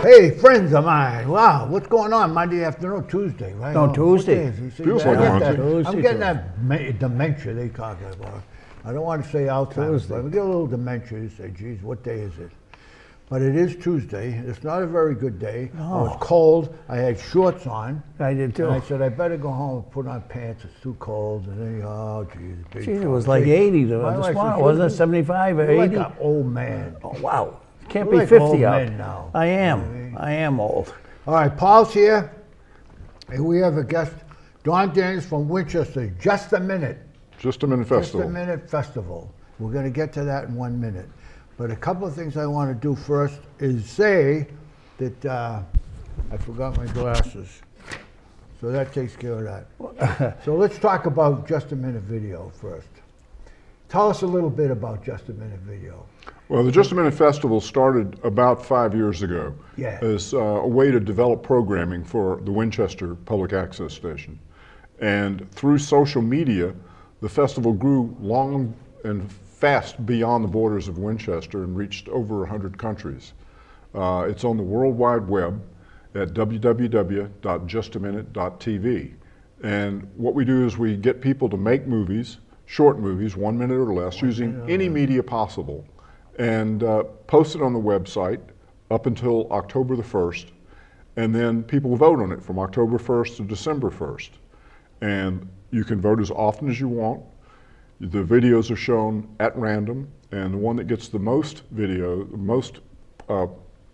Hey, friends of mine. Wow, what's going on? Monday afternoon, Tuesday, right? No, Tuesday. Feels like Monday. I'm getting that dementia they talking about. I don't want to say Alzheimer's, but I get a little dementia. You say, geez, what day is it? But it is Tuesday. It's not a very good day. No. It was cold. I had shorts on. I did too. And I said, I better go home and put on pants. It's too cold. And then, oh, geez. Gee, it was like 80 this morning. Wasn't it 75 or 80? Like an old man. Oh, wow. Can't We're be like 50 old out. men now. I am. I am old. All right, Paul's here. And we have a guest, Don Daniels from Winchester. Just a minute. Just a Minute Festival. Just a Minute Festival. We're going to get to that in 1 minute. But a couple of things I want to do first is say that I forgot my glasses. So that takes care of that. So let's talk about Just a Minute Video first. Tell us a little bit about Just a Minute Video. Well, the Just a Minute Festival started about 5 years ago as a way to develop programming for the Winchester Public Access Station. And through social media, the festival grew long and fast beyond the borders of Winchester and reached over 100 countries. It's on the World Wide Web at www.justaminute.tv. And what we do is we get people to make movies, short movies, 1 minute or less, using any media possible, and post it on the website up until October the 1st. And then people vote on it from October 1st to December 1st. And you can vote as often as you want. The videos are shown at random, and the one that gets the most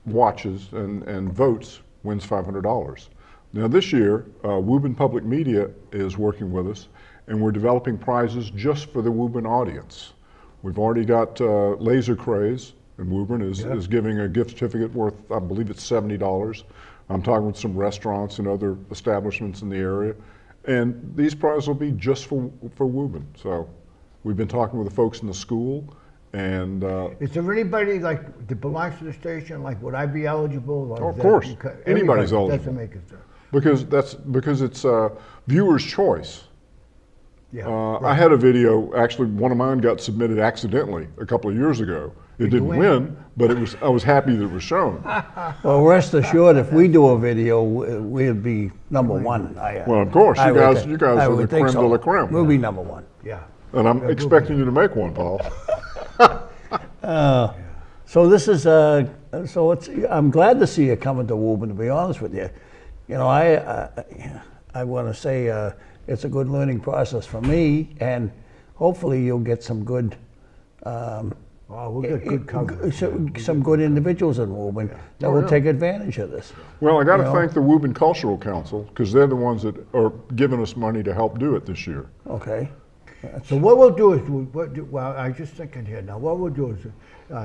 watches and votes wins $500. Now this year, Woburn Public Media is working with us, and we're developing prizes just for the Woburn audience. We've already got Laser Craze, and Woburn is giving a gift certificate worth, I believe it's $70. I'm talking with some restaurants and other establishments in the area, and these prizes will be just for Woburn. So we've been talking with the folks in the school, and is there anybody like that belongs to the station? Like, would I be eligible? Of course, anybody's eligible. Doesn't make it because it's viewer's choice. Yeah, right. I had a video. Actually, one of mine got submitted accidentally a couple of years ago. It didn't win, but I was happy that it was shown. Well, rest assured, if we do a video, we'll be number one. Well, of course, you guys are the creme de la creme. We'll be number one. Yeah. And I'm expecting you to make one, Paul. So this is I'm glad to see you coming to Woburn, to be honest with you. You know, I want to say it's a good learning process for me, and hopefully you'll get some good we'll get good coverage. Some good individuals in Woburn that will take advantage of this. Well, I got to thank the Woburn Cultural Council, because they're the ones that are giving us money to help do it this year. Okay. So what we'll do is, well, I'm just thinking here now, what we'll do is,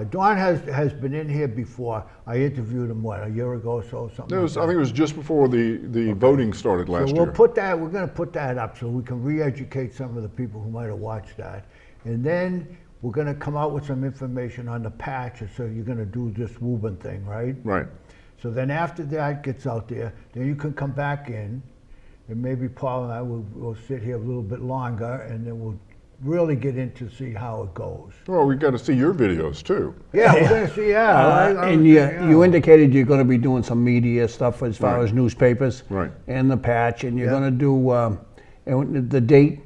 Don has been in here before. I interviewed him, a year ago or so, something like that. I think it was just before the voting started last year. So we're going to put that up so we can re-educate some of the people who might have watched that. And then we're going to come out with some information on the patch, so you're going to do this Woburn thing, right? Right. So then after that gets out there, then you can come back in, and maybe Paul and I will sit here a little bit longer, and then we'll really get into see how it goes. Well, we've got to see your videos too. Yeah, we're going to see, and you indicated you're going to be doing some media stuff as far as newspapers, right? And the patch, and you're going to do, and the date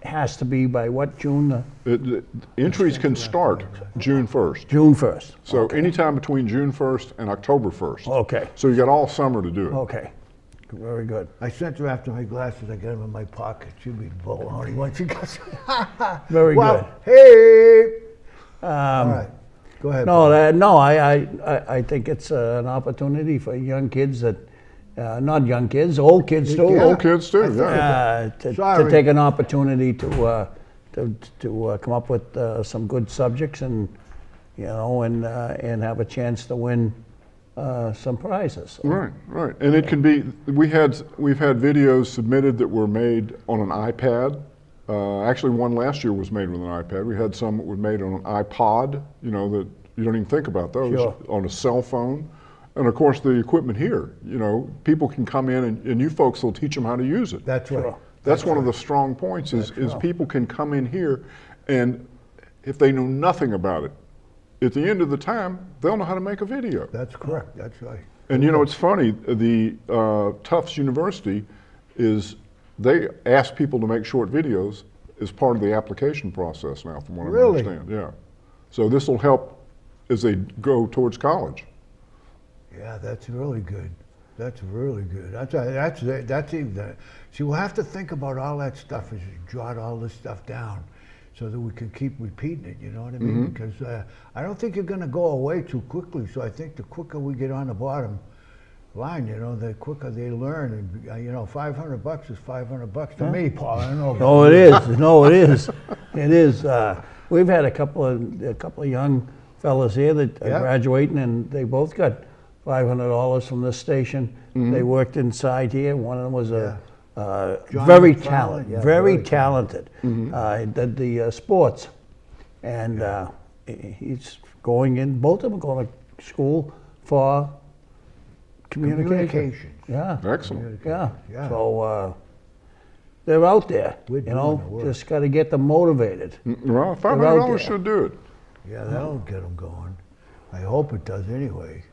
has to be by what, June? The entries can start June 1st. June 1st. So anytime between June 1st and October 1st. Okay. So you got all summer to do it. Okay. Very good. I sent her after my glasses. I got them in my pocket. She'll be baloney once she gets Very good. Hey. All right. Go ahead. I think it's an opportunity for young kids that, not young kids, old kids too. Yeah. Old kids too. To take an opportunity to come up with some good subjects and and have a chance to win some prizes. So. Right. And it can be. We've had videos submitted that were made on an iPad. Actually, one last year was made with an iPad. We had some that were made on an iPod. You know, that you don't even think about those. Sure. On a cell phone. And of course, the equipment here. You know, people can come in and you folks will teach them how to use it. That's right. That's one of the strong points. Is people can come in here, and if they know nothing about it, at the end of the time, they'll know how to make a video. That's correct, that's right. And you know, it's funny, the Tufts University they ask people to make short videos as part of the application process now, from what I Really? understand. Yeah. So this will help as they go towards college. Yeah, that's really good. That's really good. That's even, see, we'll have to think about all that stuff as you jot all this stuff down so that we can keep repeating it, you know what I mean? Because I don't think you're gonna go away too quickly, so I think the quicker we get on the bottom line, you know, the quicker they learn. And, you know, $500 is $500 to me, Paul, I don't know. No, it is. No, it is. It is. We've had a couple of young fellas here that are Yeah. graduating, and they both got $500 from this station. They worked inside here. One of them was John very McFarlane, talented, yeah, very very talented. He did the sports, and he's going in. Both of them are going to school for communication. Communications. Yeah. Excellent. Yeah. Yeah. So they're out there. We're You doing know, the work. just got to get them motivated. Well, out $500 there. should do it. Yeah, that'll get them going. I hope it does anyway.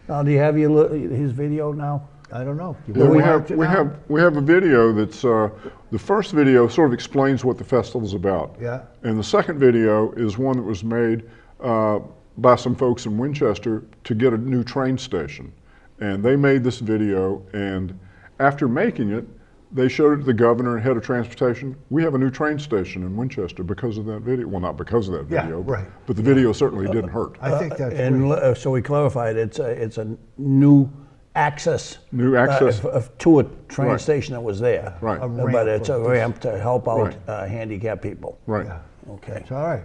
Now, do you have his video now? I don't know. You Yeah, wanna we watch have it we now? have we have a video that's the first video sort of explains what the festival is about. Yeah. And the second video is one that was made by some folks in Winchester to get a new train station, and they made this video. And after making it, they showed it to the governor and head of transportation. We have a new train station in Winchester because of that video. Well, not because of that Yeah, video, right. but the video certainly didn't hurt. I think that's And great. so we clarified, it's a new access. New access. To a train Right. station that was there. Right. A But it's a ramp. ramp to help out Right. handicapped people. Right. Yeah, Okay. it's all right.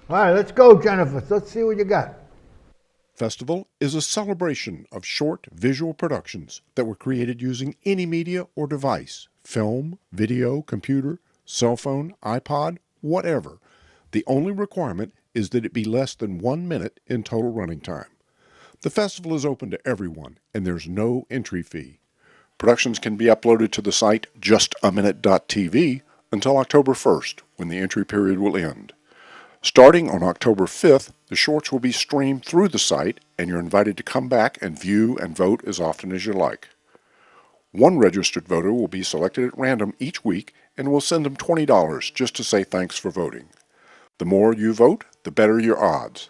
All right, let's go, Jennifer. Let's see what you got. Festival is a celebration of short visual productions that were created using any media or device, film, video, computer, cell phone, iPod, whatever. The only requirement is that it be less than 1 minute in total running time. The festival is open to everyone, and there's no entry fee. Productions can be uploaded to the site justaminute.tv until October 1st, when the entry period will end. Starting on October 5th, the shorts will be streamed through the site, and you're invited to come back and view and vote as often as you like. One registered voter will be selected at random each week, and we'll send them $20 just to say thanks for voting. The more you vote, the better your odds.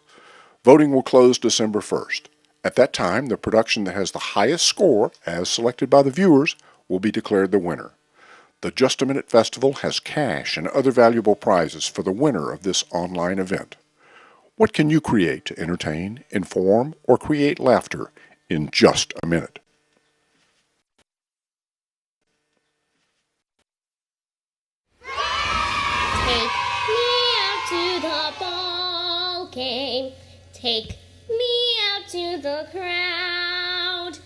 Voting will close December 1st. At that time, the production that has the highest score, as selected by the viewers, will be declared the winner. The Just a Minute Festival has cash and other valuable prizes for the winner of this online event. What can you create to entertain, inform, or create laughter in just a minute? Take me out to the ball game. Take me out to the crowd.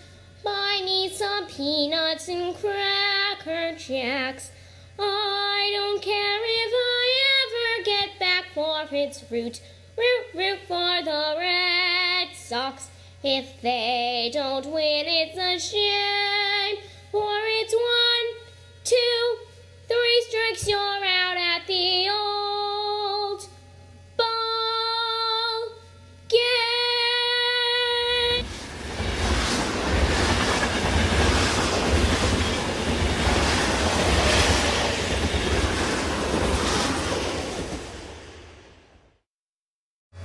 Buy me some peanuts and Cracker Jacks. I don't care if I ever get back for its root. Root for the Red Sox. If they don't win, it's a shame. For it's 1, 2, 3 strikes, you're out at the old ball game.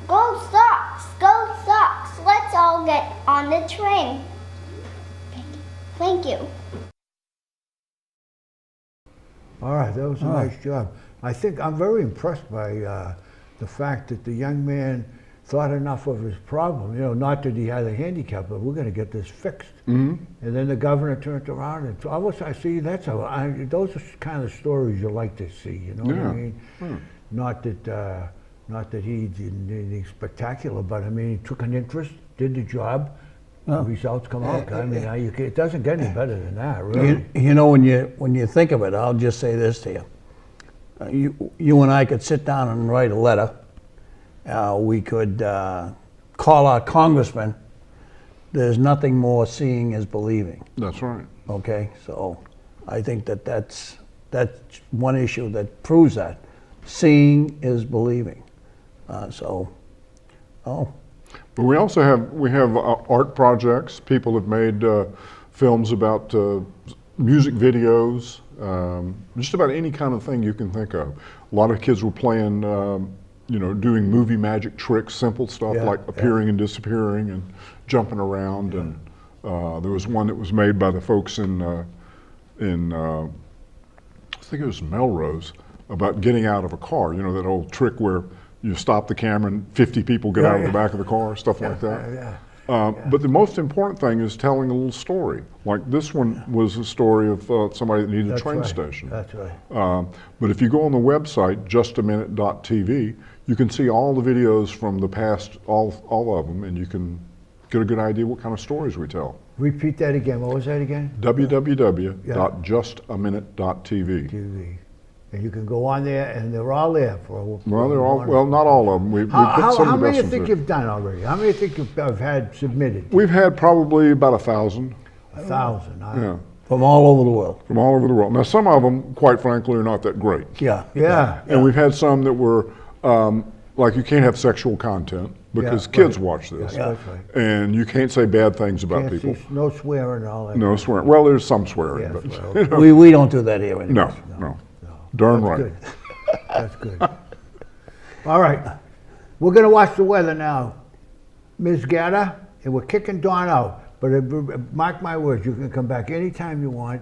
Go Sox! Go Sox! Let's all get on the train. Thank you. All right, that was a nice job. I think I'm very impressed by the fact that the young man thought enough of his problem. You know, not that he had a handicap, but we're going to get this fixed. And then the governor turned around and I see those are kind of stories you like to see. You know what I mean? Not that he did anything spectacular, but I mean, he took an interest, did the job. The results come out. I mean, it doesn't get any better than that, really. You know, when you think of it, I'll just say this to you. You and I could sit down and write a letter. We could call our congressman. There's nothing more seeing is believing. That's right. Okay, so I think that's one issue that proves that. Seeing is believing. But we also have art projects. People have made films about music videos, just about any kind of thing you can think of. A lot of kids were playing, doing movie magic tricks, simple stuff like appearing and disappearing and jumping around. Yeah. And there was one that was made by the folks in I think it was Melrose, about getting out of a car. You know, that old trick where you stop the camera and 50 people get out of the back of the car, stuff like that. But the most important thing is telling a little story. Like this one was a story of somebody that needed a train station. That's right. But if you go on the website, justaminute.tv, you can see all the videos from the past, all of them, and you can get a good idea what kind of stories we tell. Repeat that again. What was that again? www.justaminute.tv. TV. And you can go on there, and they're all there for. Well, not all of them. We put some of the best how many ones you think there. you've done already? How many you think you've had submitted? We've had probably about 1,000. 1,000. Yeah. From all over the world. From all over the world. Now, some of them, quite frankly, are not that great. Yeah. And we've had some that were, like you can't have sexual content because kids watch this. That's right. And you can't say bad things about Can't people. see, no swearing and all that. No swearing. Well, there's some swearing. Yeah, but, We don't do that here anymore. no. Darn That's right. good. That's good. All right. We're going to watch the weather now, Ms. Gatta, and we're kicking Dawn out. But mark my words, you can come back anytime you want.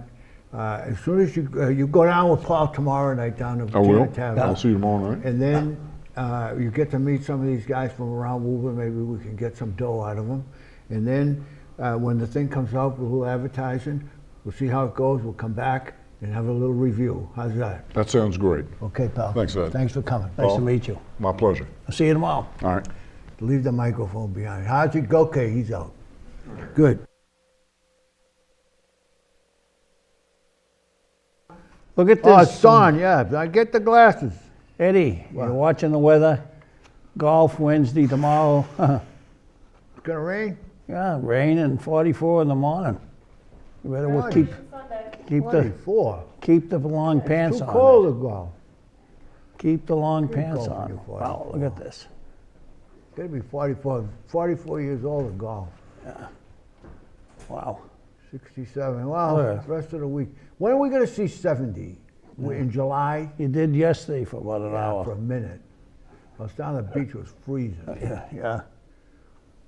As soon as you go down with Paul tomorrow night down to I will. Tavern. I'll see you tomorrow night. And then you get to meet some of these guys from around Woburn. Maybe we can get some dough out of them. And then when the thing comes out, we'll advertising. We'll see how it goes. We'll come back and have a little review. How's that? That sounds great. Okay, pal. Thanks, Ed. Thanks for coming. Nice to meet you. My pleasure. I'll see you tomorrow. All right. Leave the microphone behind. How's it go? Okay, he's out. Good. Look at this. Oh, it's Dawn, yeah. I get the glasses. Eddie, What? you're watching the weather. Golf Wednesday tomorrow. It's going to rain? Yeah, rain and 44 in the morning. You better Really? keep the long 24. pants Too on. cold to go. Keep the long Good pants golf, on. you're Wow, 44. look at this. Got to be 44 years old to golf. Wow. 67. Well, Yeah. the rest of the week. When are we going to see 70? In July? You did yesterday for about an hour. For a minute. I was down at the beach, it was freezing. Yeah.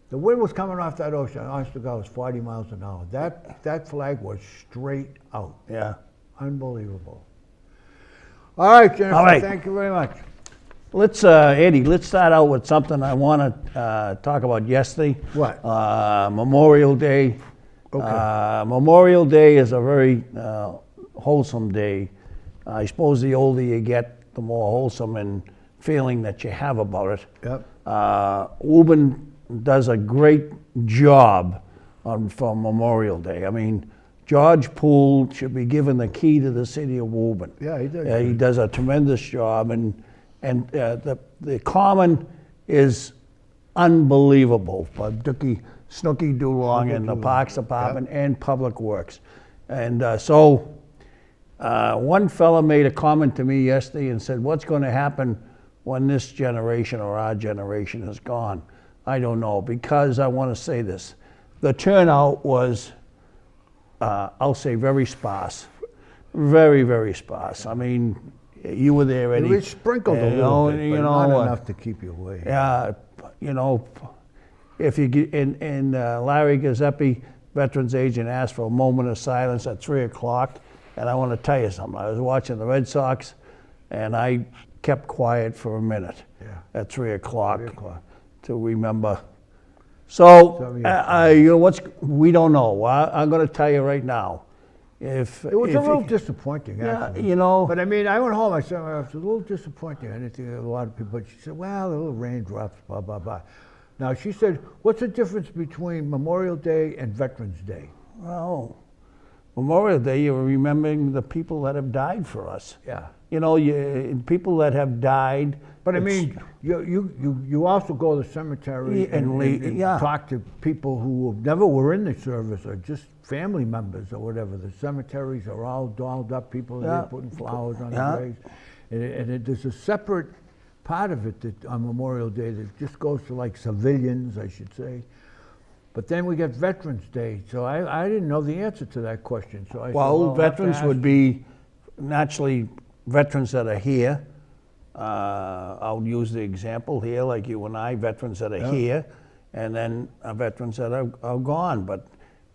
The wind was coming off that ocean. Honest to God, it was 40 miles an hour. That flag was straight out. Yeah. Unbelievable. All right, Jennifer, All right. thank you very much. Let's, Eddie, let's start out with something I want to talk about yesterday. What? Memorial Day. Okay. Memorial Day is a very wholesome day. I suppose the older you get, the more wholesome and feeling that you have about it. Yep. Woburn does a great job for Memorial Day. I mean, George Poole should be given the key to the city of Woburn. Yeah, he does. He does a tremendous job, and the common is unbelievable for Snooky Dulong and the Parks Department and Public Works. And so one fella made a comment to me yesterday and said, what's going to happen when this generation or our generation is gone? I don't know, because I want to say this. The turnout was, I'll say, very sparse. Very, very sparse. I mean, you were there, Eddie. It was sprinkled a little bit, but not enough to keep you away. Yeah, if you get in Larry Gazzepi, Veterans Agent, asked for a moment of silence at 3 o'clock, and I want to tell you something. I was watching the Red Sox, and I kept quiet for a minute at 3 o'clock to remember. So, we don't know. I'm going to tell you right now. It was a little disappointing, actually. But I mean, I went home, I said, it was a little disappointing. I didn't think a lot of people, but she said, well, the little raindrops, blah, blah, blah. Now, she said, what's the difference between Memorial Day and Veterans Day? Well, Memorial Day, you're remembering the people that have died for us. Yeah. People that have died. But I mean, you also go to the cemetery and talk to people who never were in the service or just family members or whatever. The cemeteries are all dolled up, people there putting flowers on the graves. And there's a separate part of it that on Memorial Day that just goes to like civilians, I should say. But then we get Veterans Day, so I didn't know the answer to that question. So I said, Well, I'll have to veterans ask would you. be naturally veterans that are here. I'll use the example here, like you and I, veterans that are here, and then veterans that are gone. But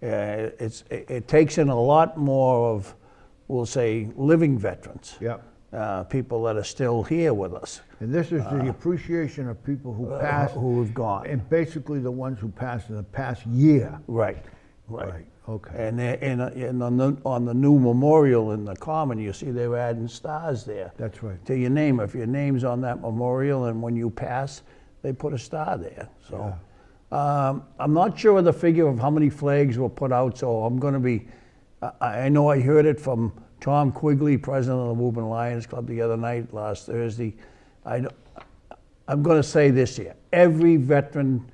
it takes in a lot more of, we'll say, living veterans. Yep. People that are still here with us, And this is the appreciation of people who passed, who have gone. and basically the ones who passed in the past year. Right. Okay. And on the new memorial in the Common, you see they're adding stars there. That's right. To your name. If your name's on that memorial and when you pass, they put a star there. So I'm not sure of the figure of how many flags were put out, so I'm going to be, I know I heard it from Tom Quigley, president of the Woburn Lions Club, the other night, last Thursday. I'm going to say this here, every veteran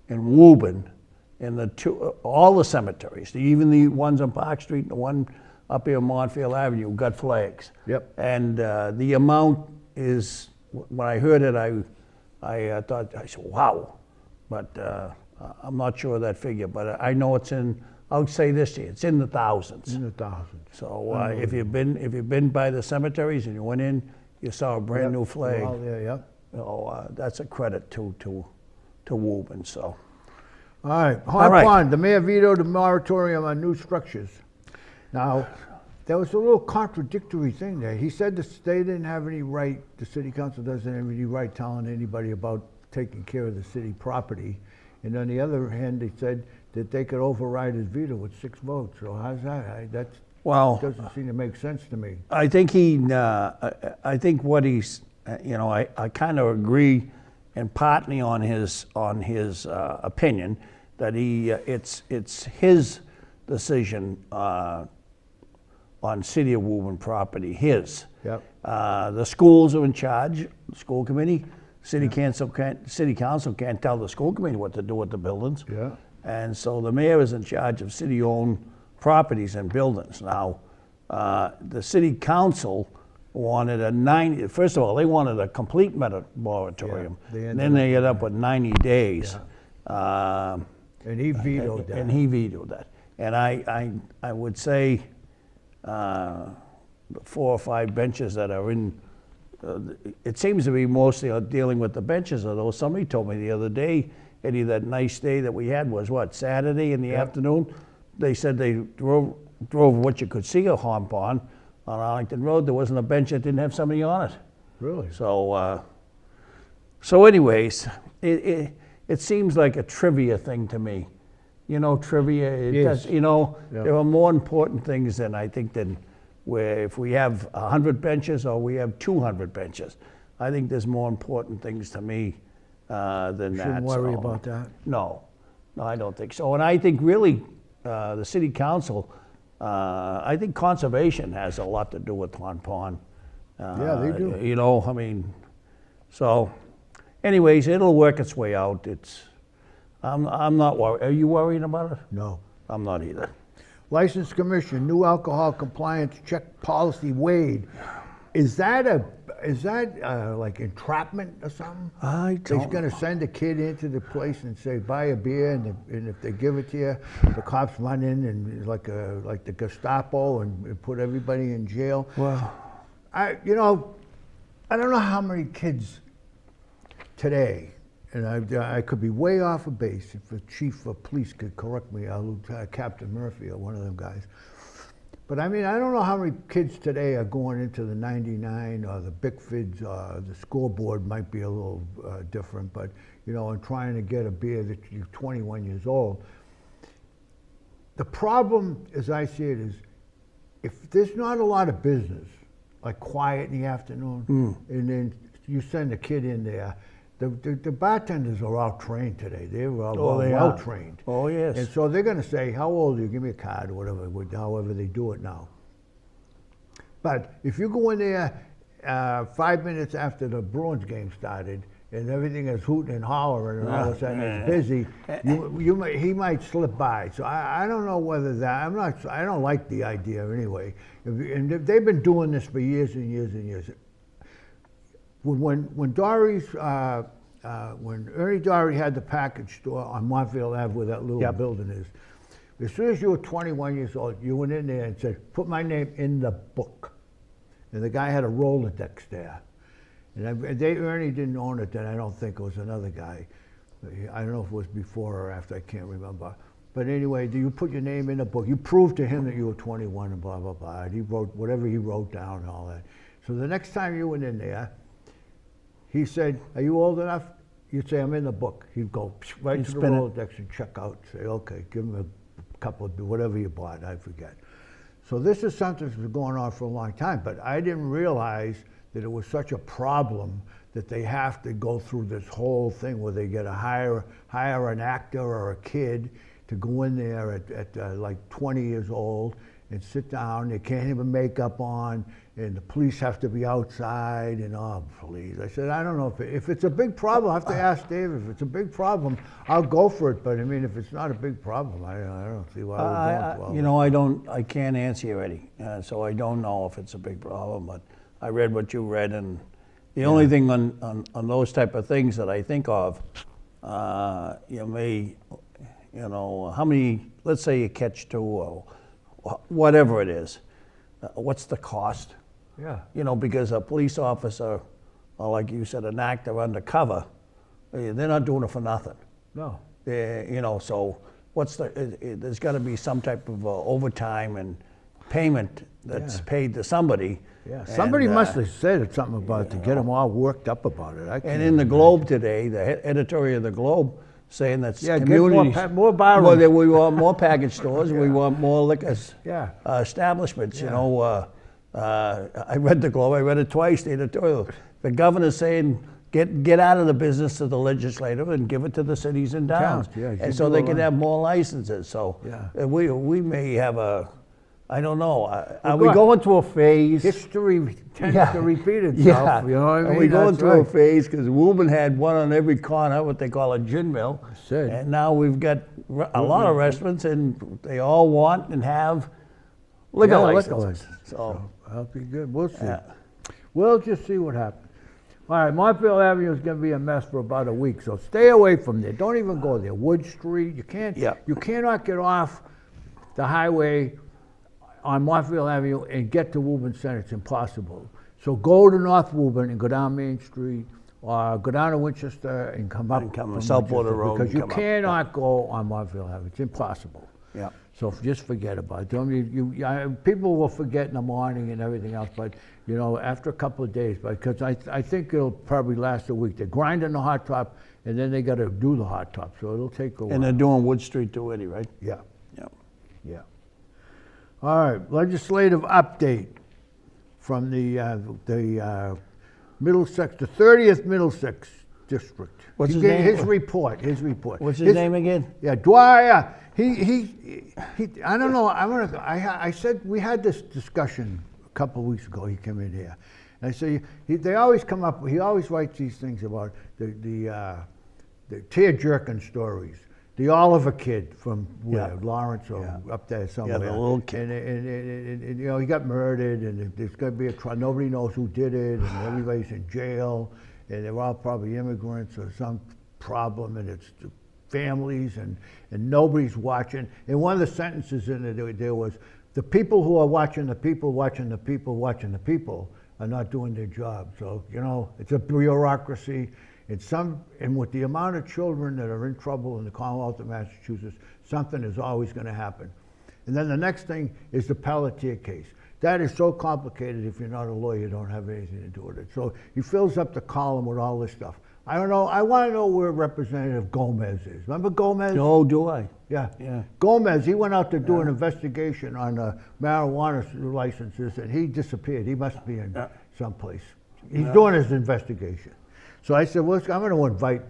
in Woburn, in all the cemeteries, even the ones on Park Street and the one up here on Montfield Avenue, got flags. Yep. And the amount is, when I heard it, I thought, I said, wow. But I'm not sure of that figure, but I know it's in, I'll say this to you, it's in the thousands. In the thousands. So if you've been by the cemeteries and you went in, you saw a brand new flag. Well, yeah, yep. So that's a credit to Woburn. So. All right, Hard right. Pond, the mayor vetoed a moratorium on new structures. Now, there was a little contradictory thing there. He said they didn't have any right, the city council doesn't have any right telling anybody about taking care of the city property. And on the other hand, they said that they could override his veto with 6 votes. So how's that? That doesn't seem to make sense to me. I think I think what he's, I kind of agree, and partly on his opinion that it's his decision on City of Woburn property, his. Yep. The schools are in charge, the school committee. City council can't tell the school committee what to do with the buildings. Yeah. And so the mayor is in charge of city-owned properties and buildings. Now, the city council wanted first of all, they wanted a complete moratorium. Yeah, and then they ended up with 90 days. And he vetoed that. And he vetoed that. And I would say 4 or 5 benches that are in, it seems to be mostly dealing with the benches, although somebody told me the other day, Eddie, that nice day that we had was what, Saturday in the afternoon? They said they drove what you could see of Hard Pond on Arlington Road. There wasn't a bench that didn't have somebody on it. Really? So anyways, it seems like a trivia thing to me. You know, trivia, Yes. there are more important things than I think than where if we have 100 benches or we have 200 benches. I think there's more important things to me than that. Shouldn't worry about that. No, I don't think so. And I think really the city council, I think conservation has a lot to do with Hard Pond. Yeah, they do. So anyways, it'll work its way out. I'm not worried. Are you worried about it? No. I'm not either. License Commission, new alcohol compliance check policy weighed. Is that like entrapment or something? I They're don't going to send a kid into the place and say, buy a beer, and if they give it to you, the cops run in and like the Gestapo and put everybody in jail. Well, I don't know how many kids today, and I could be way off of base. If the chief of police could correct me, Captain Murphy or one of them guys. But I mean, I don't know how many kids today are going into the 99 or the Bickfords or the scoreboard might be a little different, but and trying to get a beer that you're 21 years old. The problem, as I see it, is if there's not a lot of business, like quiet in the afternoon, and then you send a kid in there, the bartenders are all trained today. They're all well trained. Oh, yes. And so they're going to say, how old are you? Give me a card or whatever, however they do it now. But if you go in there 5 minutes after the Bruins game started and everything is hooting and hollering and all of a sudden it's busy, he might slip by. So I don't know whether that, I don't like the idea anyway. And they've been doing this for years and years and years. when Dory's, when Ernie Dory had the package store on Montville Ave where that little Yep. building is, as soon as you were 21 years old, you went in there and said, put my name in the book. And the guy had a Rolodex there. And Ernie didn't own it then, I don't think. It was another guy. I don't know if it was before or after, I can't remember. But anyway, you put your name in the book. You proved to him that you were 21 and blah, blah, blah. And he wrote whatever he wrote down and all that. So the next time you went in there, he said, are you old enough? You'd say, I'm in the book. He'd go right to the spin it. Rolodex and check out. Say, okay, give him a couple of, whatever you bought, I forget. So this is something that's been going on for a long time, but I didn't realize that it was such a problem that they have to go through this whole thing where they get to hire an actor or a kid to go in there at like 20 years old and sit down. They can't have makeup on, and the police have to be outside, and oh, please. I said, I don't know if it's a big problem. I have to ask Dave. If it's a big problem, I'll go for it. But I mean, if it's not a big problem, I don't see why we're going through all You know, I can't answer you, Eddie. So I don't know if it's a big problem, but I read what you read, and the only thing on those type of things that I think of, you know, how many, let's say you catch two or whatever it is, what's the cost? Yeah. You know, because a police officer, or like you said, an actor undercover, they're not doing it for nothing. No. You know, so what's there's got to be some type of overtime and payment that's paid to somebody. Yeah, somebody must have said something about it to get them all worked up about it. And in the Globe today, the editorial of the Globe saying that communities, get more bar well, rooms. we want more package stores, we want more liquor establishments. Yeah. You know, I read the Globe, I read it twice, the editorial. The governor's saying, get out of the business of the legislative and give it to the cities and towns. Yeah, and so they can have more licenses. So we may have I don't know. Are we going through a phase? History tends to repeat itself. You know what I mean? Are we going That's through a right. phase? Because Woburn had one on every corner, what they call a gin mill. Said. And now we've got a lot of restaurants, and they all want and have liquor licenses. So that'll be good. We'll see. Yeah. We'll just see what happens. All right, Montville Avenue is going to be a mess for about a week, so stay away from there. Don't even go there. Wood Street, you can't. Yeah. You cannot get off the highway on Montville Avenue and get to Woburn Center. It's impossible. So go to North Woburn and go down Main Street, or go down to Winchester and come up from South Border Winchester, Road because and you come up. cannot go on Montville Avenue. It's impossible. Yeah. So just forget about it. Don't people will forget in the morning and everything else, but you know, after a couple of days, because I think it'll probably last a week. They're grinding the hot top, and then they got to do the hot top, so it'll take a while. And they're doing Wood Street too, Eddie, right? Yeah. Yeah. Yeah. All right, legislative update from the Middlesex, the 30th Middlesex District. What's He his gave name? His report. What's his name again? Yeah, Dwyer. He. I don't know. I said we had this discussion a couple of weeks ago. He came in here, and I said they always come up. He always writes these things about the tear-jerking stories. The Oliver kid from Lawrence or up there somewhere. Yeah, the little kid. And you know, he got murdered, and there's going to be a trial. Nobody knows who did it, and everybody's in jail, and they're all probably immigrants or some problem, and it's the families, and nobody's watching. And one of the sentences in it, there was, the people who are watching the people, watching the people, watching the people are not doing their job. So, you know, it's a bureaucracy. And with the amount of children that are in trouble in the Commonwealth of Massachusetts, something is always going to happen. And then the next thing is the Pelletier case. That is so complicated. If you're not a lawyer, you don't have anything to do with it. So he fills up the column with all this stuff. I don't know. I want to know where Representative Gomez is. Remember Gomez? Oh, do I? Yeah. Gomez, he went out to do an investigation on marijuana licenses, and he disappeared. He must be in someplace. He's doing his investigation. So I said, well, I'm going to invite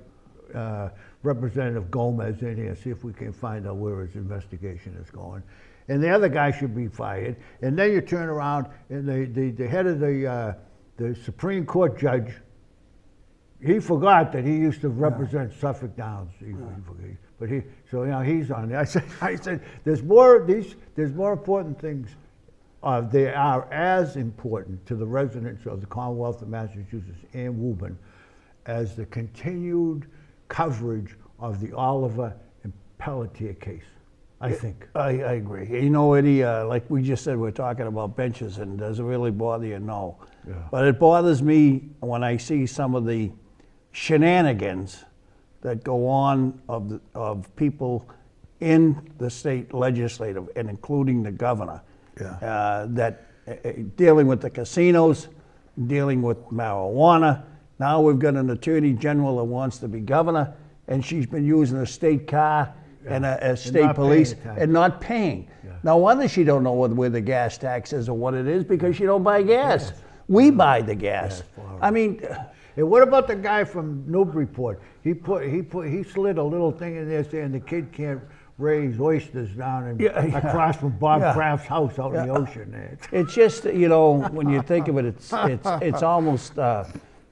Representative Gomez in here, see if we can find out where his investigation is going. And the other guy should be fired. And then you turn around, and the head of the Supreme Court judge, he forgot that he used to represent Suffolk Downs. So you know, he's on there. I said, there's more important things they are as important to the residents of the Commonwealth of Massachusetts and Woburn as the continued coverage of the Oliver and Pelletier case, I think. I agree. You know, Eddie, like we just said, we're talking about benches, and does it really bother you? No. Yeah. But it bothers me when I see some of the shenanigans that go on of people in the state legislative, and including the governor, dealing with the casinos, dealing with marijuana. Now we've got an attorney general that wants to be governor, and she's been using a state car and a state police and not paying. Yeah. No wonder she don't know where the gas tax is or what it is, because she don't buy gas. We buy the gas. I mean, and what about the guy from Newburyport? He slid a little thing in there saying the kid can't raise oysters down across from Bob Kraft's house out in the ocean there. It's just, you know, when you think of it, it's almost it's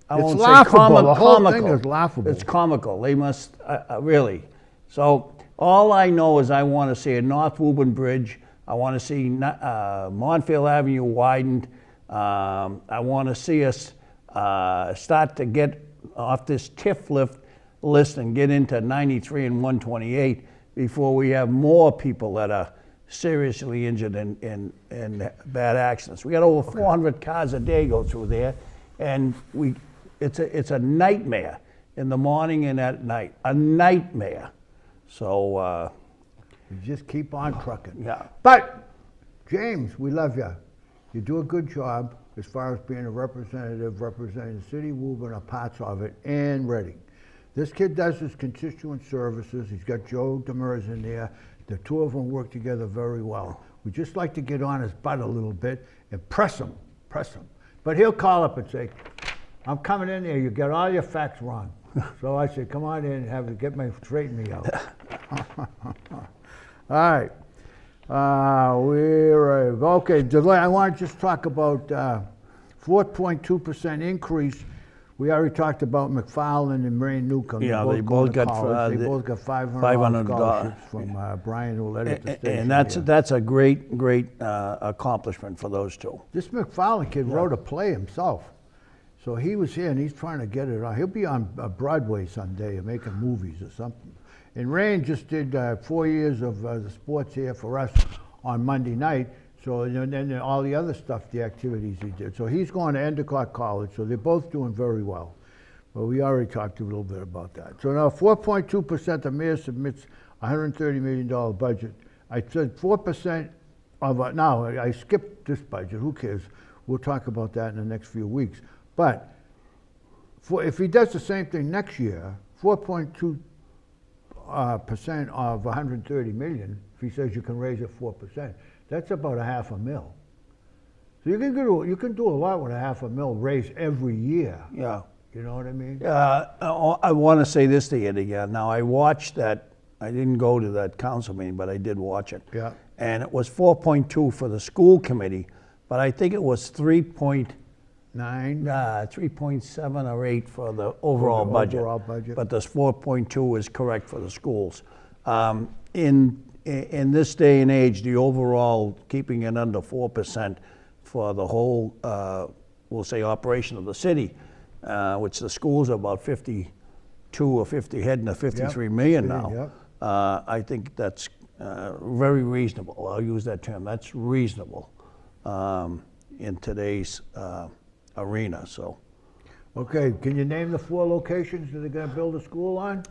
laughable. The whole thing is laughable. It's comical. They must really. So all I know is I want to see a North Woburn Bridge. I want to see Montfield Avenue widened. I want to see us start to get off this TIF list and get into 93 and 128 before we have more people that are seriously injured in bad accidents. We got over 400 cars a day go through there, and it's a nightmare in the morning and at night, a nightmare. So you just keep on trucking. Yeah. But James, we love you. You do a good job as far as being a representative, representing the city of Woburn or parts of it, and Reading. This kid does his constituent services. He's got Joe Demers in there. The two of them work together very well. We just like to get on his butt a little bit and press him. But he'll call up and say, I'm coming in there, you got all your facts wrong. So I said, come on in and straighten me out. All right. Okay, I want to just talk about 4.2% increase. We already talked about McFarland and Ray Newcomb. Yeah, they both got $500 scholarships from Brian, who led at the station. And that's a great accomplishment for those two. This McFarland kid wrote a play himself. So he was here, and he's trying to get it on. He'll be on Broadway someday and making movies or something. And Rain just did 4 years of the sports here for us on Monday night. So and then all the other stuff, the activities he did. So he's going to Endicott College. So they're both doing very well. Well, we already talked a little bit about that. So now 4.2%, the mayor submits a $130 million budget. I said 4% of now I skipped this budget. Who cares? We'll talk about that in the next few weeks. But if he does the same thing next year, 4.2% of 130 million, if he says you can raise it 4%, that's about $500,000. So you can do a lot with $500,000 raised every year. Yeah. You know what I mean? I want to say this to you again. Now, I watched that. I didn't go to that council meeting, but I did watch it. Yeah. And it was 4.2 for the school committee, but I think it was 3.7 or 8 for the overall budget. But this 4.2 is correct for the schools. In this day and age, the overall keeping it under 4% for the whole, we'll say, operation of the city, which the schools are about 52 or 50, heading to 53 million now. I think that's very reasonable. I'll use that term. That's reasonable in today's arena. So, okay, can you name the 4 locations that they're going to build a school on?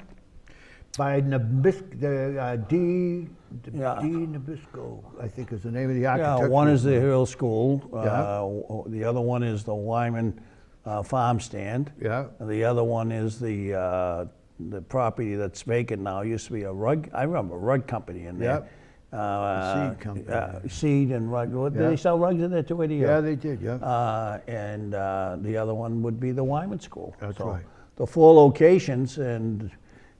By Nabisco, D. Nabisco, I think is the name of the architecture. Yeah, one is the Hill School. The other one is the Wyman Farm Stand. Yeah. And the other one is the property that's vacant now. Used to be a rug. I remember a rug company in there. Seed company. Seed and rug. Did they sell rugs in there too? Yeah, they did. Yeah. And the other one would be the Wyman School. That's right. The 4 locations, and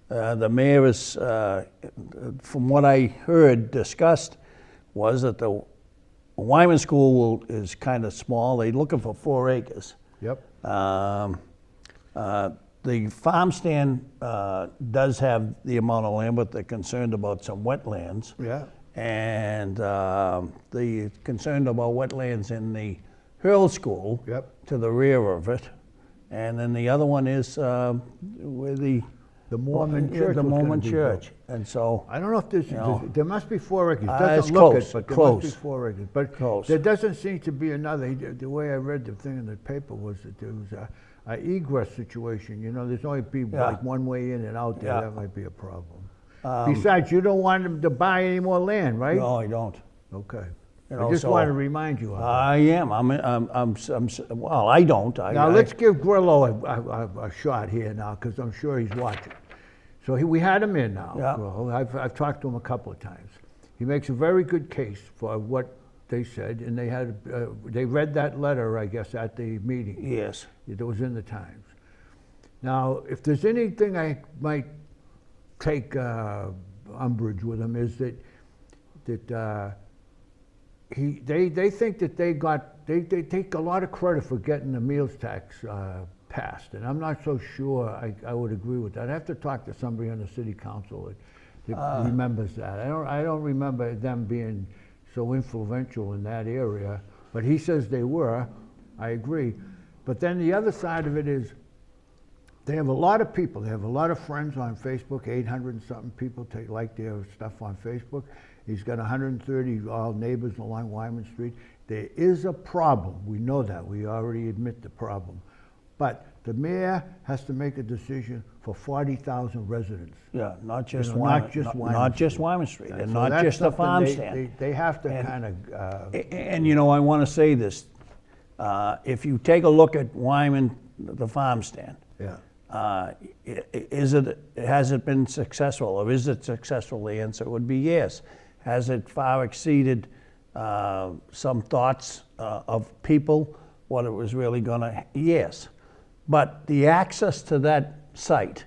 the mayor is, from what I heard discussed, was that the Wyman School is kind of small. They're looking for 4 acres. Yep. The farm stand does have the amount of land, but they're concerned about some wetlands. Yeah. and the concern about wetlands in the Hurl School Yep. to the rear of it. And then the other one is where the Mormon yeah, church the was gonna Mormon be church. built. And so, I don't know if there's, know, there must be 4 acres. it's Doesn't look close, it, but there close. must be 4 acres. But Close. there doesn't seem to be another. The way I read the thing in the paper was that there was a egress situation. You know, there's only be Yeah. like one way in and out there. Yeah. That might be a problem. Besides, you don't want them to buy any more land, right? no, I don't. Okay. You I know, just so- want to remind you of that. I am. Well, I don't. Now let's give Grillo a shot here now, because I'm sure he's watching. So we had him in now. Yeah. Grillo. I've talked to him a couple of times. He makes a very good case for what they said, and they read that letter, I guess, at the meeting. Yes. It was in the Times. Now, if there's anything I might take umbrage with him is that they think that they take a lot of credit for getting the meals tax passed, and I'm not so sure I would agree with that. I have to talk to somebody on the city council that remembers that. I don't remember them being so influential in that area, but he says they were. I agree. But then the other side of it is they have a lot of people. They have a lot of friends on Facebook, 800 and something people like their stuff on Facebook. He's got 130 all neighbors along Wyman Street. There is a problem. We know that. We already admit the problem. But the mayor has to make a decision for 40,000 residents. Yeah, not just You know, Wyman, not just Wyman not just Street. Wyman Street, and So not that's just the something farm they- stand. They have to And- kind of, And you know, I want to say this: if you take a look at Wyman, the farm stand, yeah. has it been successful, or is it successful? The answer would be yes. Has it far exceeded some thoughts of people, what it was really going to? Yes. But the access to that site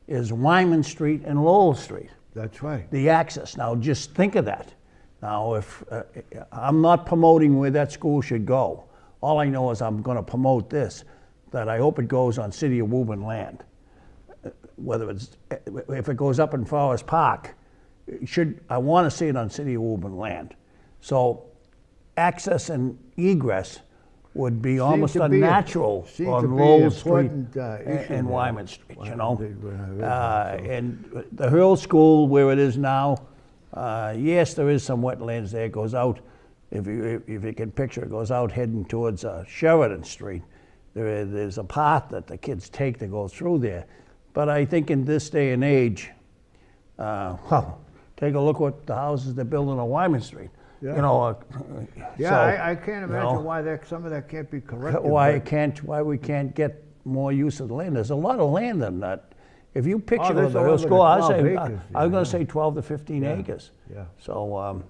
is Wyman Street and Lowell Street. That's right. The access. Now, just think of that. Now, if I'm not promoting where that school should go, all I know is I'm going to promote this, that I hope it goes on City of Woburn land. Whether it's, if it goes up in Forest Park, I want to see it on City of Woburn land. So, access and egress would be almost to be a- unnatural seemed to on be Lowell an Street important, issue and there. Wyman Street, you know. When I read that, so. And the Hurl School, where it is now, yes, there is some wetlands there. It goes out, if you can picture, it goes out heading towards Sheridan Street. There's a path that the kids take to go through there. But I think in this day and age, well, take a look what the houses they're building on Wyman Street. Yeah. You know, Yeah, so, I can't you imagine know, why some of that can't be corrected. why but- why we can't get more use of the land. There's a lot of land in that. If you picture there's the over Hurl the School, I 12 was acres, going yeah. to say 12 to 15 acres. yeah. So,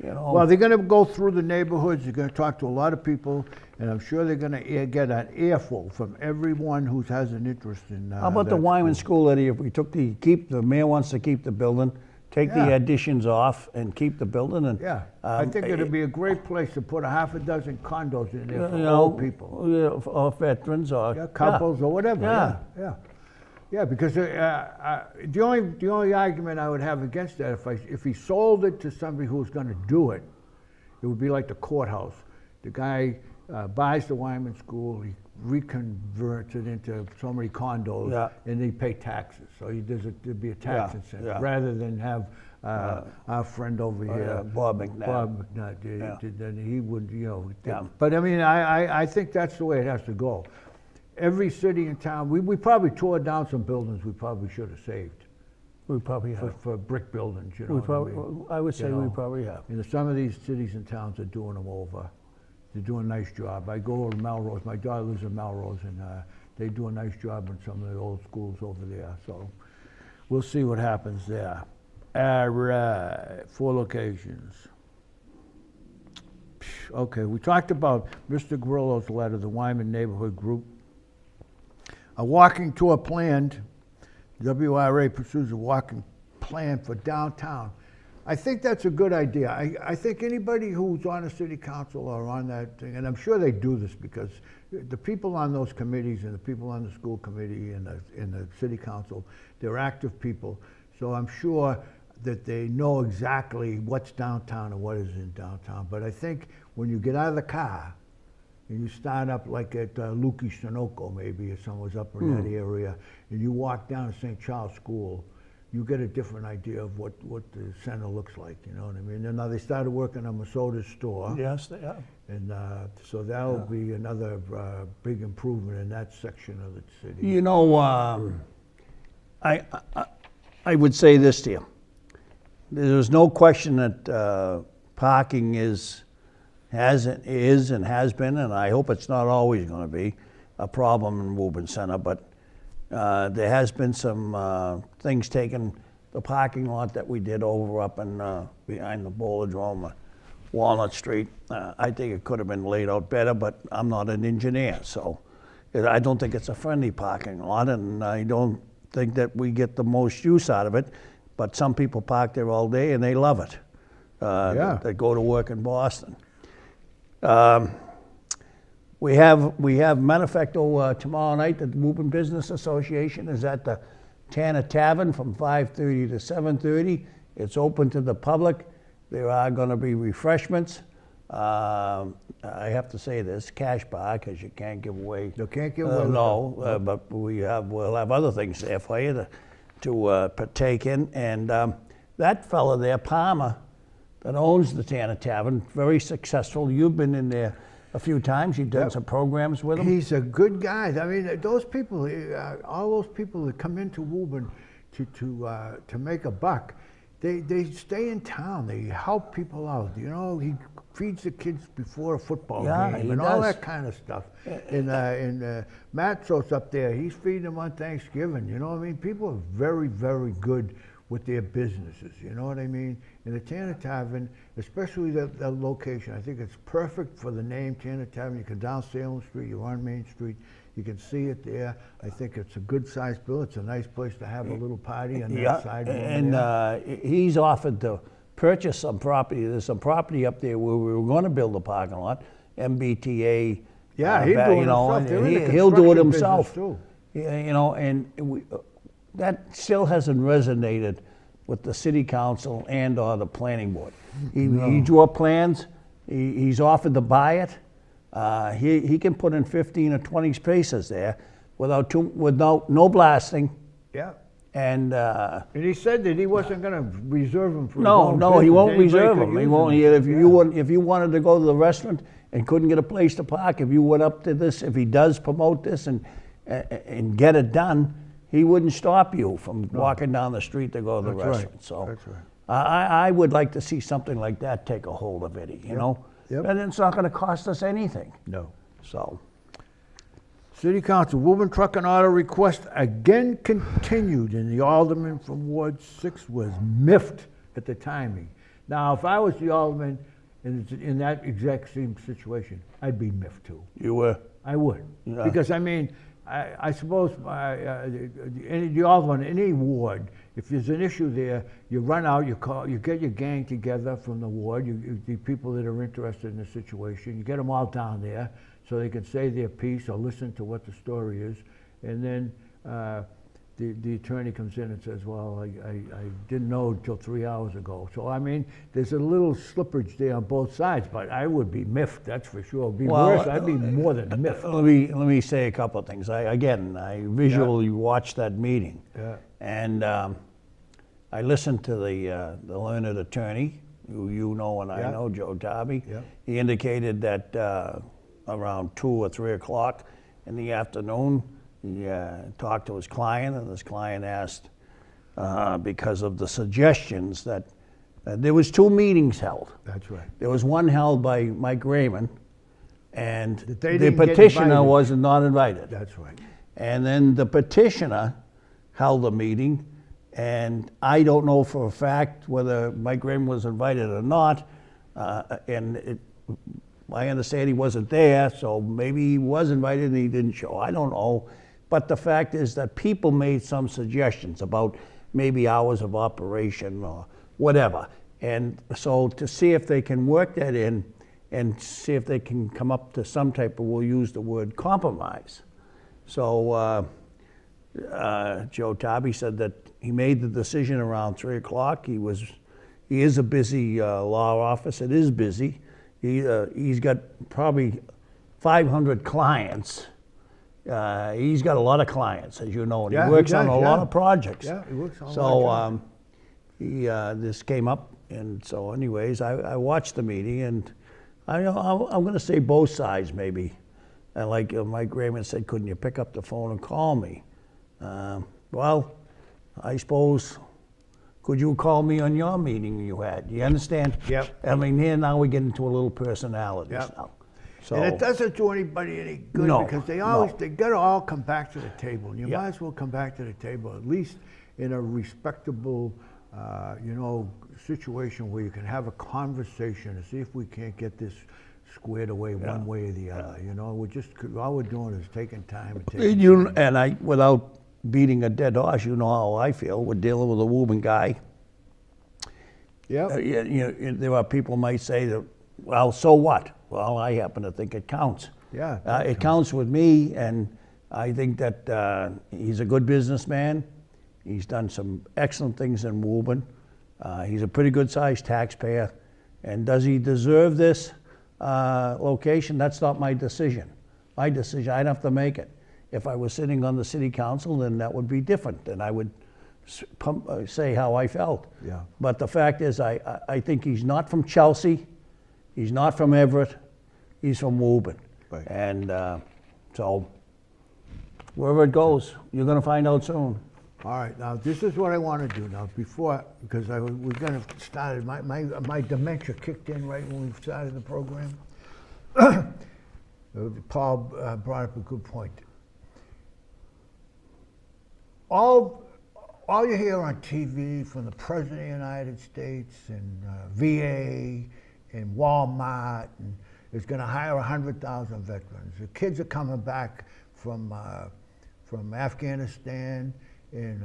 you know. Well, they're going to go through the neighborhoods. They're going to talk to a lot of people, and I'm sure they're going to get an earful from everyone who has an interest in. How about the that Wyman school. School, Eddie? If we took the mayor wants to keep the building, take the Yeah. additions off and keep the building, and Yeah, I think it'd be a great place to put a half a dozen condos in there for you old know, people. yeah, or veterans, or Yeah, couples or whatever. Yeah. Yeah, because the only argument I would have against that, if he sold it to somebody who was going to do it, it would be like the courthouse. The guy buys the Wyman School, he reconverts it into so many condos, Yeah. and they pay taxes. So there'd be a tax Yeah, incentive yeah. rather than have our friend over here, Bob McNabb. Bob McNabb, Yeah. then he would, you know. Yeah. But I mean, I think that's the way it has to go. Every city in town, we probably tore down some buildings we probably should have saved We probably have. for brick buildings, you know. We what probably, I mean? I would say You we know, probably have. You know, some of these cities and towns are doing them over. They're doing a nice job. I go over to Melrose. My daughter lives in Melrose, and they do a nice job in some of the old schools over there. So we'll see what happens there. All right, 4 locations. Okay, we talked about Mr. Grillo's letter, the Wyman Neighborhood Group. A walking tour planned. WRA pursues a walking plan for downtown. I think that's a good idea. I think anybody who's on a city council or on that thing, and I'm sure they do this because the people on those committees and the people on the school committee and the city council, they're active people. So I'm sure that they know exactly what's downtown and what isn't downtown. But I think when you get out of the car and you start up like at Lukey Sunoco maybe, if someone's up in that area, and you walk down to St. Charles School, you get a different idea of what the center looks like, you know what I mean? And now they started working on Masoda's store. Yes, they are. And so that'll be another big improvement in that section of the city. You know, I would say this to you. There's no question that parking is and has been, and I hope it's not always going to be, a problem in Woburn Center, but there has been some things taken, the parking lot that we did over up in, behind the Bowlerdrome, Walnut Street. I think it could have been laid out better, but I'm not an engineer, so I don't think it's a friendly parking lot, and I don't think that we get the most use out of it, but some people park there all day and they love it. That go to work in Boston. We have matter of fact, tomorrow night, the Woburn Business Association is at the Tanner Tavern from 5:30 to 7:30. It's open to the public. There are going to be refreshments. I have to say this, cash bar, because you can't give away. You can't give away. No, but we'll have other things there for you to partake in. And that fella there, Palmer, that owns the Tanner Tavern, very successful. You've been in there a few times. You've done some programs with him. He's a good guy. I mean, those people, all those people that come into Woburn to make a buck, they stay in town. They help people out. You know, he feeds the kids before a football game and all that kind of stuff. And Matzo's up there. He's feeding them on Thanksgiving. You know what I mean? People are very, very good with their businesses. You know what I mean? And the Tanner Tavern, especially the location, I think it's perfect for the name Tanner Tavern. You come down Salem Street, you're on Main Street, you can see it there. I think it's a good sized bill. It's a nice place to have a little party on that side. And he's offered to purchase some property. There's some property up there where we were going to build a parking lot, MBTA. Yeah, he'll do it himself. He'll do it himself. Too. You know, and that still hasn't resonated with the city council and or the planning board. He drew up plans. He's offered to buy it. He can put in 15 or 20 spaces there without no blasting. Yeah. And he said that he wasn't going to reserve them for no, he won't reserve them. He won't. If you wanted to go to the restaurant and couldn't get a place to park, if you went up to this, if he does promote this and get it done, he wouldn't stop you from walking down the street to go to the restaurant. Right. So that's right. I would like to see something like that take a hold of it, you know? Yep. And it's not going to cost us anything. No. So. City Council, Woburn Truck and Auto request again continued, and the alderman from Ward 6 was miffed at the timing. Now, if I was the alderman in that exact same situation, I'd be miffed too. You were? I would. Yeah. Because, I mean, I suppose the alderman, any ward, if there's an issue there, you run out, you get your gang together from the ward, the people that are interested in the situation, you get them all down there so they can say their piece or listen to what the story is, and then the attorney comes in and says, well, I didn't know until 3 hours ago. So, I mean, there's a little slippage there on both sides, but I would be miffed, that's for sure. It'd be worse, I'd be more than miffed. Let me say a couple of things. I visually watched that meeting. Yeah. And I listened to the learned attorney, who you know and I know, Joe Darby. Yeah. He indicated that around 2 or 3 o'clock in the afternoon, he talked to his client, and his client asked, because of the suggestions that there was 2 meetings held. That's right. There was one held by Mike Raymond, and They the didn't get petitioner invited. was not invited. That's right. And then the petitioner held a meeting, and I don't know for a fact whether Mike Raymond was invited or not, I understand he wasn't there, so maybe he was invited and he didn't show. I don't know. But the fact is that people made some suggestions about maybe hours of operation or whatever. And so to see if they can work that in and see if they can come up to some type of, we'll use the word compromise. So Joe Darby said that he made the decision around 3 o'clock. He is a busy law office. It is busy. He's got probably 500 clients. He's got a lot of clients, as you know, and Yeah, he he works on does, a lot yeah. of projects. Yeah, he works on a so, lot of this came up, and so anyways, I watched the meeting, and I'm going to say both sides maybe. And like Mike Raymond said, couldn't you pick up the phone and call me? Well, I suppose, could you call me on your meeting you had? You understand? Yep. I mean, here now we get into a little personalities Yep. now. So, And it doesn't do anybody any good No, because they no. got to all come back to the table. And you Yeah. might as well come back to the table, at least in a respectable, situation where you can have a conversation and see if we can't get this squared away one way or the other. All we're doing is taking time. And taking time. And without beating a dead horse, you know how I feel. We're dealing with a Woburn guy. Yep. There are people might say that, well, so what? Well, I happen to think it counts. Yeah, It counts with me, and I think that he's a good businessman. He's done some excellent things in Woburn. He's a pretty good-sized taxpayer. And does he deserve this location? That's not my decision. My decision, I'd have to make it. If I was sitting on the city council, then that would be different, and I would say how I felt. Yeah. But the fact is, I think he's not from Chelsea. He's not from Everett. He's from Woburn. Right. And so wherever it goes, you're going to find out soon. All right, now this is what I want to do now. Because we're going to start. My dementia kicked in right when we started the program. Paul brought up a good point. All you hear on TV from the President of the United States and VA and Walmart is going to hire 100,000 veterans. The kids are coming back from Afghanistan and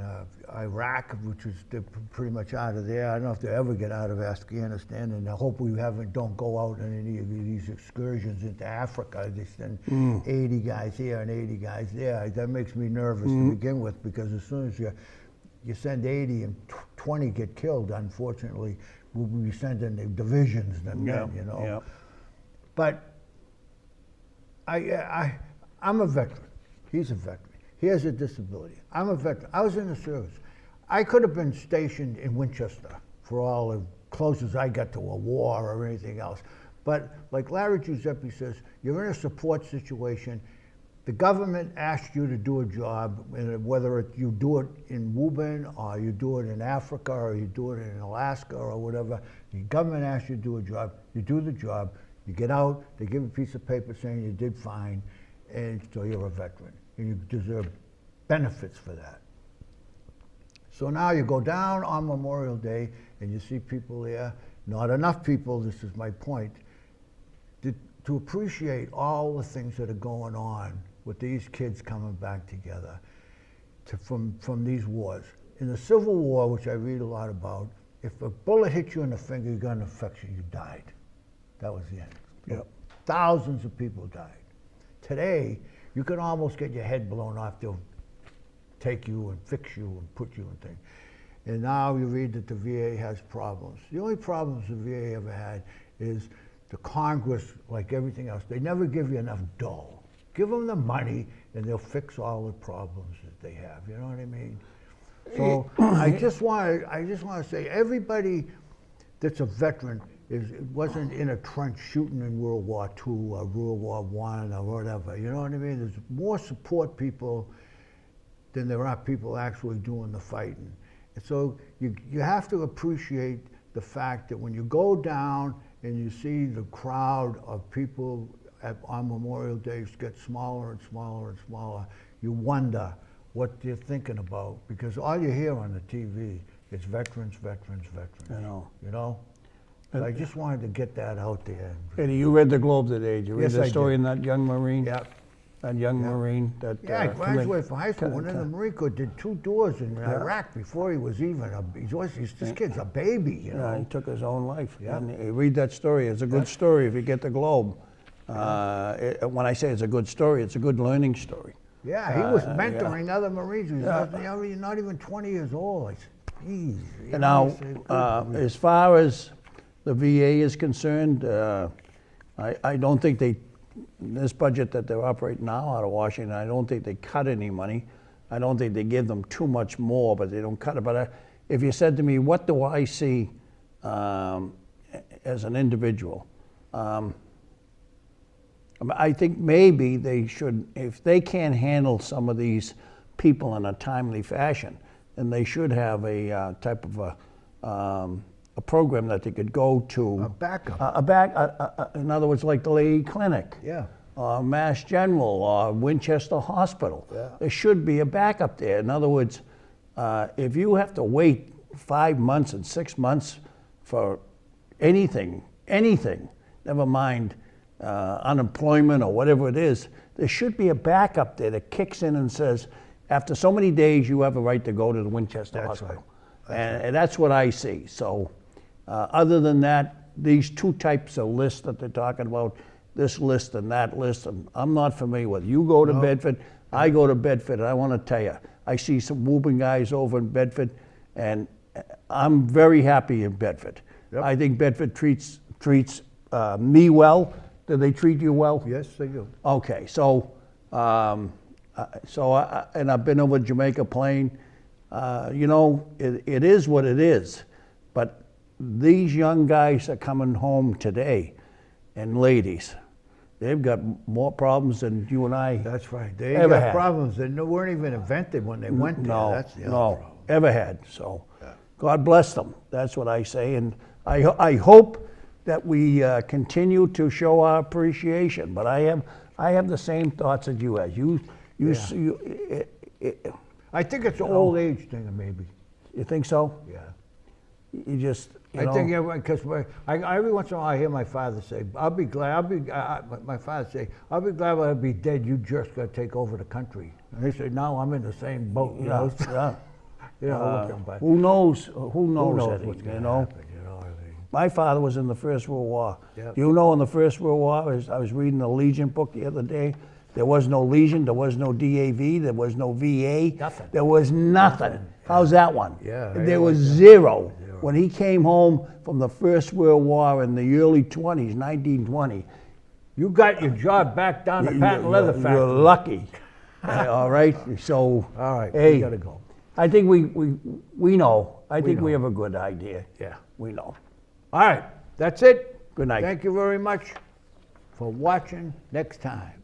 Iraq, which is they're pretty much out of there. I don't know if they ever get out of Afghanistan, and I hope we don't go out on any of these excursions into Africa. They send 80 guys here and 80 guys there. That makes me nervous to begin with, because as soon as you send 80 and 20 get killed, unfortunately, we'll be sending the divisions and men, Yeah. But I'm a veteran. He's a veteran. He has a disability. I'm a veteran. I was in the service. I could have been stationed in Winchester for all as close as I got to a war or anything else. But like Larry Giuseppe says, you're in a support situation. The government asks you to do a job, and whether you do it in Woburn or you do it in Africa or you do it in Alaska or whatever, the government asks you to do a job, you do the job, you get out, they give you a piece of paper saying you did fine, and so you're a veteran, and you deserve benefits for that. So now you go down on Memorial Day and you see people there, not enough people, this is my point, to appreciate all the things that are going on with these kids coming back together from these wars. In the Civil War, which I read a lot about, if a bullet hit you in the finger, you got an infection, you died. That was the end. Yep. Thousands of people died. Today, you can almost get your head blown off. They'll take you and fix you and put you in things. And now you read that the VA has problems. The only problems the VA ever had is the Congress, like everything else, they never give you enough dough. Give them the money and they'll fix all the problems that they have. You know what I mean? So I just want to say, everybody that's a veteran wasn't in a trench shooting in World War II or World War I or whatever. You know what I mean? There's more support people than there are people actually doing the fighting. And so you have to appreciate the fact that when you go down and you see the crowd of people on Memorial Day get smaller and smaller and smaller, you wonder what they're thinking about, because all you hear on the TV is veterans, veterans, veterans. I know. You know? So I just wanted to get that out there. Eddie, you read the Globe today. Did you read Yes, the I did. In did. that young Marine? Yeah. That young Marine that Yeah, I graduated from high school, went in the Marine Corps, did 2 tours in Iraq before he was even this kid's a baby, you know. Yeah, he took his own life. Yeah. And you read that story. It's a good story if you get the Globe. When I say it's a good story, it's a good learning story. Yeah, he was mentoring other Marines. He was not even 20 years old. I said, geez. And now, as far as the VA is concerned, I don't think this budget that they're operating now out of Washington, I don't think they cut any money. I don't think they give them too much more, but they don't cut it. But if you said to me, what do I see as an individual? I think maybe they should, if they can't handle some of these people in a timely fashion, then they should have a type of a program that they could go to. A backup. In other words, like the Lady Clinic. Yeah. Or Mass General or Winchester Hospital. Yeah. There should be a backup there. In other words, if you have to wait 5 months and 6 months for anything, never mind unemployment or whatever it is, there should be a backup there that kicks in and says, after so many days, you have a right to go to the Winchester Hospital. Right. And that's what I see. So other than that, these two types of lists that they're talking about, this list and that list, and I'm not familiar with. You go to Bedford, I go to Bedford, and I want to tell you, I see some Woburn guys over in Bedford, and I'm very happy in Bedford. Yep. I think Bedford treats me well. Do they treat you well? Yes, they do. Okay, so and I've been over Jamaica Plain. You know, it is what it is, but these young guys are coming home today, and ladies, they've got more problems than you and I. That's right. They ever got had. problems that weren't even invented when they went there. No, That's the other problem. ever had. So, God bless them. That's what I say, and I hope that we continue to show our appreciation. But I have the same thoughts that you have. I think it's an old age thing, maybe. You think so? Yeah. You just. I think everyone, because every once in a while I hear my father say, "I'll be glad." My father say, "I'll be glad when I be dead. You just got to take over the country." And they say, "No, I'm in the same boat." You know? Yeah. You know, but Who knows? Who who knows? knows Eddie, what's going you to know. happen? You know what I mean? My father was in the First World War. Yep. You know, in the First World War, I was reading the Legion book the other day. There was no Legion, there was no DAV, there was no VA. Nothing. There was nothing. How's that one? Yeah, There was zero. When he came home from the First World War in the early 20s, 1920, You got your job back down to patent leather factory. you're lucky. All right? So, All right, hey, we got to go. I think we know. I think we know. have a good idea. Yeah. We know. All right, that's it. Good night. Thank you very much for watching. Next time.